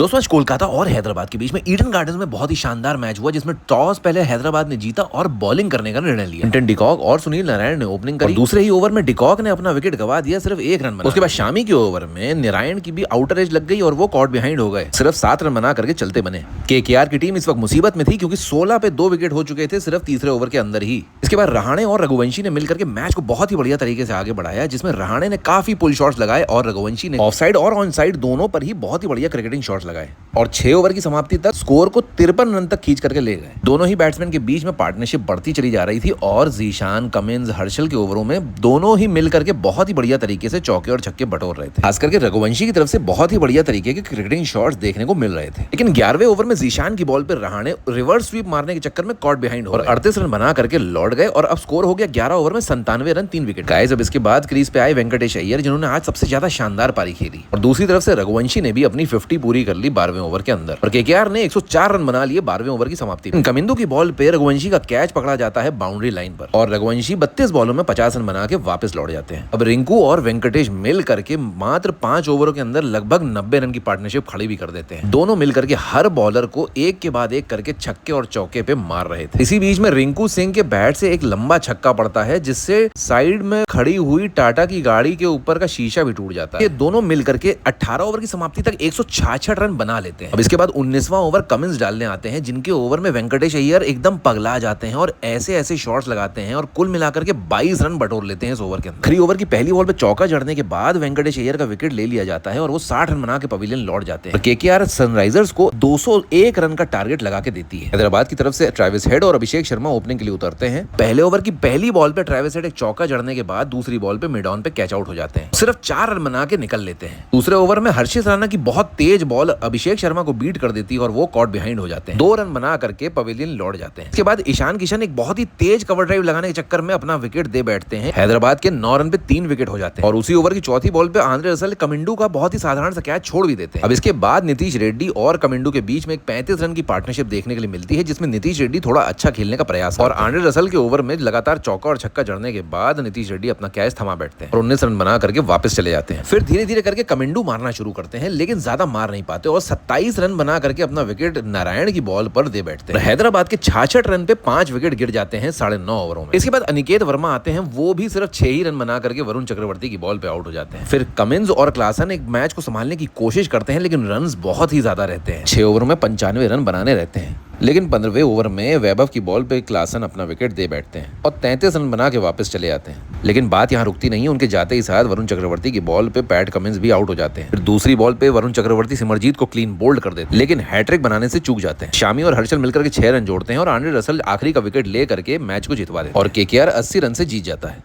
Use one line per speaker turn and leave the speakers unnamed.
दोस्तों आज कोलकाता और हैदराबाद के बीच में ईडन गार्डन्स में बहुत ही शानदार मैच हुआ जिसमें टॉस पहले हैदराबाद ने जीता और बॉलिंग करने का निर्णय लिया। क्विंटन डिकॉक और सुनील नारायण ने ओपनिंग करी। दूसरे ही ओवर में डिकॉक ने अपना विकेट गवा दिया, सिर्फ 1 रन बना। उसके बाद शामी के ओवर में नारायण की भी आउटर एज लग गई और वो कॉट बिहाइंड हो गए, सिर्फ 7 रन बना करके चलते बने। केकेआर की टीम इस वक्त मुसीबत में थी क्योंकि 16 पे 2 विकेट हो चुके थे सिर्फ तीसरे ओवर के अंदर ही। इसके बाद रहाणे और रघुवंशी ने मिलकर के मैच को बहुत ही बढ़िया तरीके से आगे बढ़ाया, जिसमें रहाणे ने काफी पुल शॉट्स लगाए और रघुवंशी ने ऑफ साइड और ऑन साइड दोनों पर ही बहुत ही बढ़िया क्रिकेटिंग शॉट्स लगाए और 6 ओवर की समाप्ति तक स्कोर को 53 रन तक खींच करके ले गए। दोनों ही बैट्समैन के बीच में पार्टनरशिप बढ़ती चली जा रही थी और जीशान, कमिंस, हर्षल के ओवरों में दोनों ही मिल करके बहुत ही बढ़िया तरीके से चौके और छक्के बटोर रहे थे। खास करके रघुवंशी की तरफ से बहुत ही बढ़िया तरीके के क्रिकेटिंग शॉट्स देखने को मिल रहे थे। लेकिन 11वें ओवर में जीशान की बॉल पर रहाणे रिवर्स स्वीप मारने के चक्कर में कॉट बिहाइंड और 38 रन बना करके लौट गए और अब स्कोर हो गया 11 ओवर में 97 रन 3 विकेट। गाइस अब इसके बाद क्रीज पे आए वेंकटेश अय्यर, जिन्होंने आज सबसे ज्यादा शानदार पारी खेली और दूसरी तरफ से रघुवंशी ने भी अपनी 50 पूरी कर ली 12वें ओवर के अंदर और केकेआर ने 104 रन बना लिए 12वें ओवर की समाप्ति में। कमिंदू की बॉल पे रघुवंशी का कैच पकड़ा जाता है बाउंड्री लाइन पर और रघुवंशी 32 बॉलों में 50 रन बना के वापस लौट जाते हैं। अब रिंकू और वेंकटेश मिल करके मात्र 5 ओवरों के अंदर लगभग 90 रन की पार्टनरशिप खड़ी भी कर देते हैं। दोनों मिल करके हर बॉलर को एक के बाद एक करके छक्के और चौके पे मार रहे थे। इसी बीच में रिंकू सिंह के बैट से एक लंबा छक्का पड़ता है, जिससे साइड में खड़ी हुई टाटा की गाड़ी के ऊपर का शीशा भी टूट जाता है। ये दोनों मिल करके 18 ओवर की समाप्ति तक 166 रन बना लेते हैं। अब इसके बाद 19वां ओवर कमिंस डालने आते हैं, जिनके ओवर में वेंकटेश अय्यर एकदम पगला जाते हैं और ऐसे ऐसे शॉट्स लगाते हैं और कुल मिलाकर के 22 रन बटोर लेते हैं इस ओवर के अंदर। आखिरी ओवर की पहली बॉल पे चौका जड़ने के बाद वेंकटेश अय्यर का विकेट ले लिया जाता है और वो 60 रन बना के पवेलियन लौट जाते हैं। केकेआर सनराइजर्स को 201 रन का टारगेट लगा के देती है। हैदराबाद की तरफ से ट्रेविस हेड और अभिषेक शर्मा ओपनिंग के लिए उतरते हैं। पहले ओवर की पहली बॉल पे ट्रेविस हेड एक चौका जड़ने के बाद दूसरी बॉल पे मिड ऑन पे कैच आउट हो जाते हैं, सिर्फ 4 रन बना के निकल लेते हैं। दूसरे ओवर में हर्षित राणा की बहुत तेज बॉल अभिषेक शर्मा को बीट कर देती है और वो कॉट बिहाइंड हो जाते हैं। 2 रन बना करके पवेलियन लौट जाते हैं। इसके बाद ईशान किशन एक बहुत ही तेज कवर ड्राइव लगाने के चक्कर में अपना विकेट दे बैठते हैं। हैदराबाद के 9 रन पे 3 विकेट हो जाते हैं और उसी ओवर की चौथी बॉल पे आंद्रे रसल कमिंडू का बहुत ही साधारण सा कैच छोड़ भी देते हैं। अब इसके बाद नीतीश रेड्डी और कमिंडू के बीच में एक 35 रन की पार्टनरशिप देखने के लिए मिलती है, जिसमें नीतीश रेड्डी थोड़ा अच्छा खेलने का प्रयास और आंद्रे रसल के ओवर में लगातार चौका और छक्का जड़ने के बाद नीतीश रेड्डी अपना कैच थमा बैठते हैं और 19 रन बना करके वापस चले जाते हैं। फिर धीरे धीरे करके कमिंडू मारना शुरू करते हैं, लेकिन ज्यादा मार नहीं पाते और 27 रन बना करके अपना विकेट नारायण की बॉल पर दे बैठते हैं। हैदराबाद के 66 रन पे 5 विकेट गिर जाते हैं 9.5 ओवरों में। इसके बाद अनिकेत वर्मा आते हैं, वो भी सिर्फ 6 ही रन बना करके वरुण चक्रवर्ती की बॉल पे आउट हो जाते हैं। फिर कमिंस और क्लासन एक मैच को संभालने की कोशिश करते हैं, लेकिन रन्स बहुत ही ज्यादा रहते हैं। 6 ओवर में 95 रन बनाने रहते हैं, लेकिन 15वें ओवर में वैभव की बॉल पे क्लासन अपना विकेट दे बैठते हैं और 33 रन बना के वापस चले जाते हैं। लेकिन बात यहाँ रुकती नहीं है, उनके जाते ही साथ वरुण चक्रवर्ती की बॉल पे पैट कमिंस भी आउट हो जाते हैं। फिर दूसरी बॉल पे वरुण चक्रवर्ती सिमरजीत को क्लीन बोल्ड कर देते हैं, लेकिन हैट्रिक बनाने से चूक जाते हैं। शामी और हर्षल मिलकर के 6 रन जोड़ते हैं और आंद्रे रसल आखिरी का विकेट ले करके मैच को जितवा देते हैं और केकेआर 80 रन से जीत जाता है।